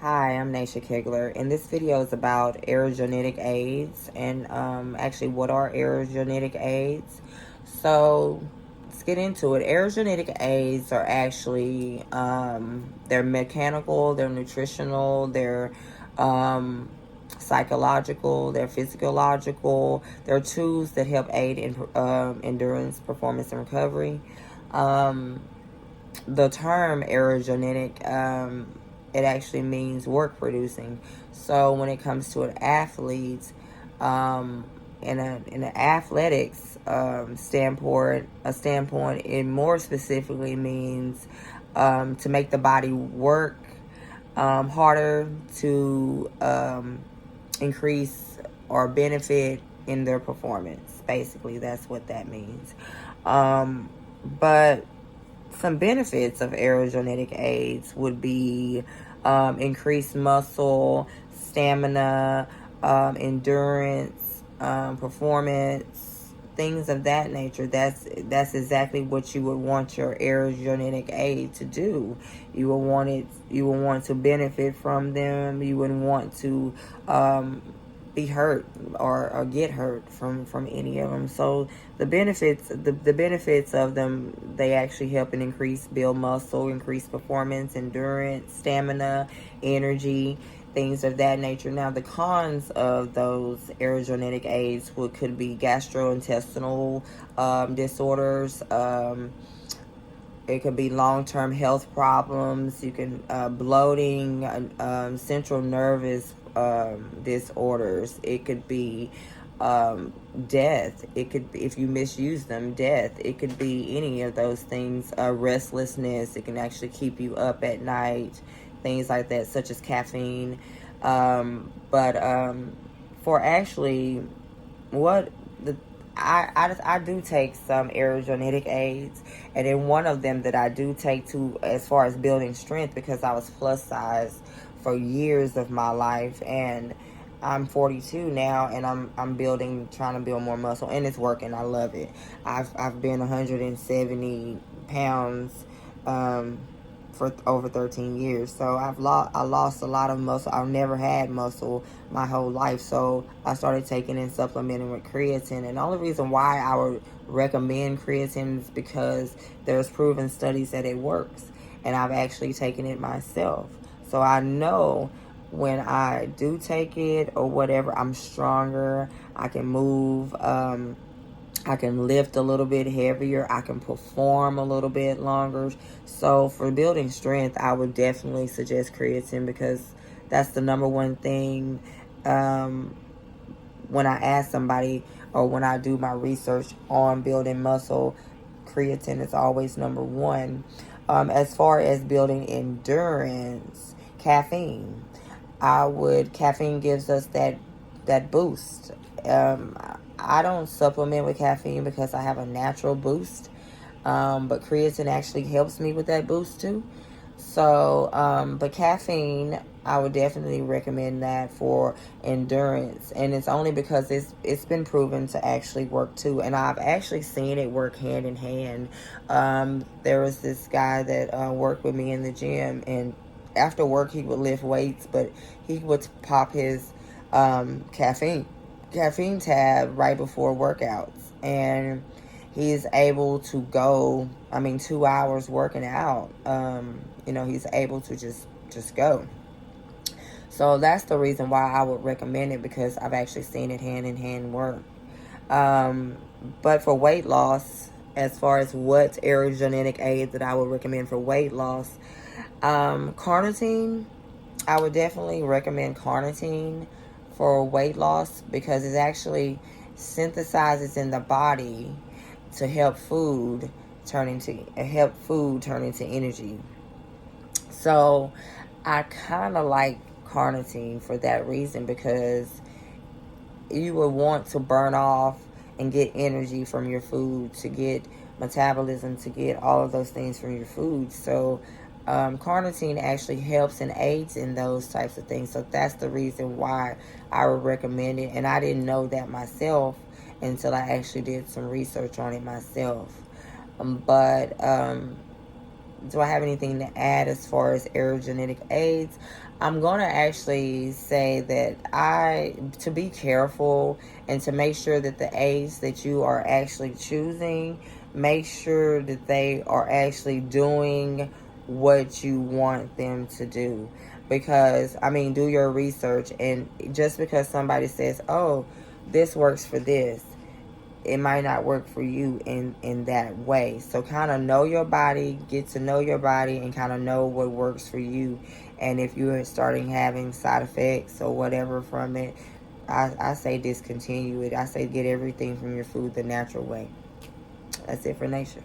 Hi, I'm Naisha Kegler, and this video is about ergogenic aids and actually what are ergogenic aids. So let's get into it. Ergogenic aids are actually they're mechanical, they're nutritional, they're psychological, they're physiological. They're tools that help aid in endurance, performance, and recovery. The term ergogenic, it actually means work producing. So when it comes to an athlete, in an athletics standpoint, it more specifically means to make the body work harder to increase or benefit in their performance. Basically, that's what that means. But some benefits of ergogenic aids would be increased muscle, stamina, endurance, performance, things of that nature. That's exactly what you would want your ergogenic aid to do. You would want to benefit from them. You wouldn't want to be hurt or get hurt from any of them. So the benefits of them, they actually help and build muscle, increase performance, endurance, stamina, energy, things of that nature. Now the cons of those ergogenic aids could be gastrointestinal disorders. It could be long-term health problems. You can bloating, central nervous disorders. It could be death. It could be, if you misuse them, death. It could be any of those things. Restlessness. It can actually keep you up at night. Things like that, such as caffeine. But for actually what the I do take some ergogenic aids, and then one of them that I do take to as far as building strength, because I was plus size for years of my life, and I'm 42 now, and I'm trying to build more muscle, and it's working. I love it. I've been 170 pounds for over 13 years. So I lost a lot of muscle. I've never had muscle my whole life. So I started taking and supplementing with creatine. And the only reason why I would recommend creatine is because there's proven studies that it works. And I've actually taken it myself. So I know when I do take it or whatever, I'm stronger. I can move. I can lift a little bit heavier. I can perform a little bit longer. So for building strength, I would definitely suggest creatine, because that's the number one thing. When I ask somebody or when I do my research on building muscle, creatine is always number one. As far as building endurance, caffeine. Caffeine gives us that boost. I don't supplement with caffeine because I have a natural boost. But creatine actually helps me with that boost too. So, but caffeine, I would definitely recommend that for endurance, and it's only because it's been proven to actually work too, and I've actually seen it work hand in hand. There was this guy that worked with me in the gym, and after work he would lift weights, but he would pop his caffeine tab right before workouts, and he's able to go, 2 hours working out. He's able to just go. So that's the reason why I would recommend it, because I've actually seen it hand in hand work. But for weight loss, as far as what ergogenic aid that I would recommend for weight loss, carnitine, I would definitely recommend carnitine for weight loss, because it actually synthesizes in the body to help food turn into energy. So I kind of like carnitine for that reason, because you would want to burn off and get energy from your food, to get metabolism, to get all of those things from your food. So carnitine actually helps and aids in those types of things. So that's the reason why I would recommend it. And I didn't know that myself until I actually did some research on it myself. But do I have anything to add as far as ergogenic aids? I'm going to actually say that to be careful and to make sure that the aids that you are actually choosing, make sure that they are actually doing what you want them to do. Because, I mean, do your research, and just because somebody says, oh, this works for this, it might not work for you in that way. So kind of know your body, get to know your body, and kind of know what works for you. And if you're starting having side effects or whatever from it, I say discontinue it. I say get everything from your food the natural way. That's it for Nation.